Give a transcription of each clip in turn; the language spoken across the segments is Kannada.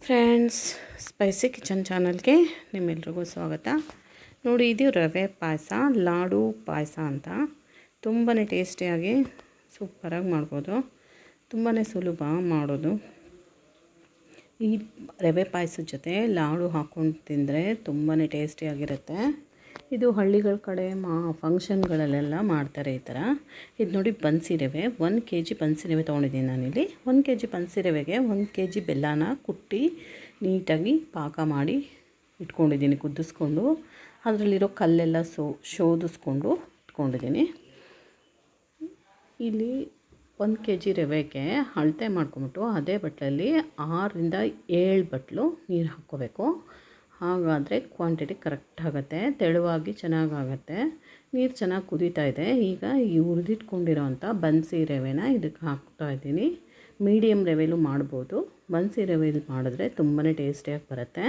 ಫ್ರೆಂಡ್ಸ್, ಸ್ಪೈಸಿ ಕಿಚನ್ ಚಾನಲ್ಗೆ ನಿಮ್ಮೆಲ್ರಿಗೂ ಸ್ವಾಗತ. ನೋಡಿ, ಇದು ರವೆ ಪಾಯಸ, ಲಾಡು ಪಾಯಸ ಅಂತ. ತುಂಬಾ ಟೇಸ್ಟಿಯಾಗಿ ಸೂಪರಾಗಿ ಮಾಡ್ಬೋದು. ತುಂಬಾ ಸುಲಭ ಮಾಡೋದು. ಈ ರವೆ ಪಾಯಸದ ಜೊತೆ ಲಾಡು ಹಾಕ್ಕೊಂಡು ತಿಂದರೆ ತುಂಬಾ ಟೇಸ್ಟಿಯಾಗಿರುತ್ತೆ. ಇದು ಹಳ್ಳಿಗಳ ಕಡೆ ಫಂಕ್ಷನ್ಗಳಲ್ಲೆಲ್ಲ ಮಾಡ್ತಾರೆ ಈ ಥರ. ಇದು ನೋಡಿ, ಬನ್ಸಿ ರವೆ 1 kg ಬನ್ಸಿ ರವೆ ತೊಗೊಂಡಿದ್ದೀನಿ ನಾನಿಲ್ಲಿ. 1 kg ಬನ್ಸಿ ರವೆಗೆ 1 kg ಬೆಲ್ಲನ ಕುಟ್ಟಿ ನೀಟಾಗಿ ಪಾಕ ಮಾಡಿ ಇಟ್ಕೊಂಡಿದ್ದೀನಿ, ಕುದಿಸ್ಕೊಂಡು. ಅದರಲ್ಲಿರೋ ಕಲ್ಲೆಲ್ಲ ಶೋಧಿಸ್ಕೊಂಡು ಇಟ್ಕೊಂಡಿದ್ದೀನಿ. ಇಲ್ಲಿ 1 kg ರವೆಗೆ ಅಳತೆ ಮಾಡ್ಕೊಂಬಿಟ್ಟು ಅದೇ ಬಟ್ಲಲ್ಲಿ 6ರಿಂದ 7 ಬಟ್ಲು ನೀರು ಹಾಕ್ಕೋಬೇಕು. ಹಾಗಾದರೆ ಕ್ವಾಂಟಿಟಿ ಕರೆಕ್ಟ್ ಆಗುತ್ತೆ, ತೆಳುವಾಗಿ ಚೆನ್ನಾಗಾಗತ್ತೆ. ನೀರು ಚೆನ್ನಾಗಿ ಕುದೀತಾ ಇದೆ. ಈಗ ಈ ಹುರಿದಿಟ್ಕೊಂಡಿರೋಂಥ ಬನ್ಸಿ ರವೆನ ಇದಕ್ಕೆ ಹಾಕ್ತಾಯಿದ್ದೀನಿ. ಮೀಡಿಯಮ್ ರವೆಲೂ ಮಾಡ್ಬೋದು. ಬನ್ಸಿ ರವೆಲಿ ಮಾಡಿದ್ರೆ ತುಂಬಾ ಟೇಸ್ಟಿಯಾಗಿ ಬರುತ್ತೆ.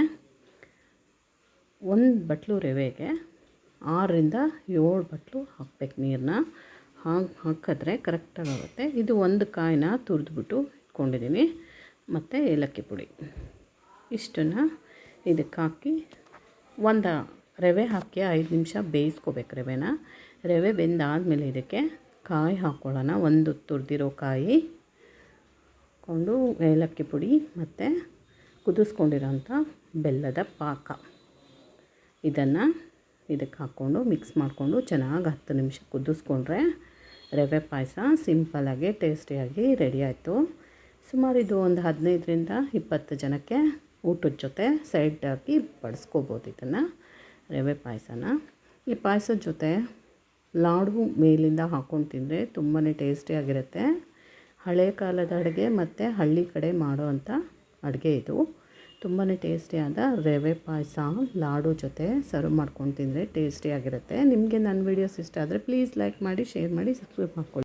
1 ಬಟ್ಲು ರವೆಗೆ 6ರಿಂದ 7 ಬಟ್ಲು ಹಾಕಬೇಕು ನೀರನ್ನ. ಹಾಕಿದ್ರೆ ಕರೆಕ್ಟಾಗುತ್ತೆ. ಇದು 1 ಕಾಯಿನ ತುರಿದ್ಬಿಟ್ಟು ಇಟ್ಕೊಂಡಿದ್ದೀನಿ, ಮತ್ತು ಏಲಕ್ಕಿ ಪುಡಿ. ಇಷ್ಟನ್ನು ಇದಕ್ಕೆ ಹಾಕಿ ರವೆ ಹಾಕಿ 5 ನಿಮಿಷ ಬೇಯಿಸ್ಕೋಬೇಕು ರವೆನ. ರವೆ ಬೆಂದಾದಮೇಲೆ ಇದಕ್ಕೆ ಕಾಯಿ ಹಾಕ್ಕೊಳ್ಳೋಣ. 1 ತುರಿದಿರೋ ಕಾಯಿ ಹಾಕ್ಕೊಂಡು ಏಲಕ್ಕಿ ಪುಡಿ ಮತ್ತು ಕುದಿಸ್ಕೊಂಡಿರೋಂಥ ಬೆಲ್ಲದ ಪಾಕ, ಇದನ್ನು ಇದಕ್ಕೆ ಹಾಕ್ಕೊಂಡು ಮಿಕ್ಸ್ ಮಾಡಿಕೊಂಡು ಚೆನ್ನಾಗಿ 10 ನಿಮಿಷ ಕುದಿಸ್ಕೊಂಡ್ರೆ ರವೆ ಪಾಯಸ ಸಿಂಪಲ್ಲಾಗಿ ಟೇಸ್ಟಿಯಾಗಿ ರೆಡಿ ಆಯಿತು. ಸುಮಾರು ಇದು ಒಂದು 15ರಿಂದ 20 ಜನಕ್ಕೆ ಊಟದ ಜೊತೆ ಸೈಡಾಗಿ ಬಡಿಸ್ಕೋಬೋದು ಇದನ್ನು, ರವೆ ಪಾಯಸನ. ಈ ಪಾಯಸದ ಜೊತೆ ಲಾಡು ಮೇಲಿಂದ ಹಾಕ್ಕೊಂಡು ತಿಂದರೆ ತುಂಬಾ ಟೇಸ್ಟಿಯಾಗಿರುತ್ತೆ. ಹಳೆ ಕಾಲದ ಅಡುಗೆ ಮತ್ತು ಹಳ್ಳಿ ಕಡೆ ಮಾಡೋ ಅಂಥ ಅಡುಗೆ ಇದು. ತುಂಬಾ ಟೇಸ್ಟಿಯಾದ ರವೆ ಪಾಯಸ ಲಾಡು ಜೊತೆ ಸರ್ವ್ ಮಾಡ್ಕೊಂಡು ತಿಂದರೆ ಟೇಸ್ಟಿಯಾಗಿರುತ್ತೆ. ನಿಮಗೆ ನನ್ನ ವೀಡಿಯೋಸ್ ಇಷ್ಟ ಆದರೆ ಪ್ಲೀಸ್ ಲೈಕ್ ಮಾಡಿ, ಶೇರ್ ಮಾಡಿ, ಸಬ್ಸ್ಕ್ರೈಬ್ ಮಾಡ್ಕೊಳ್ಳಿ.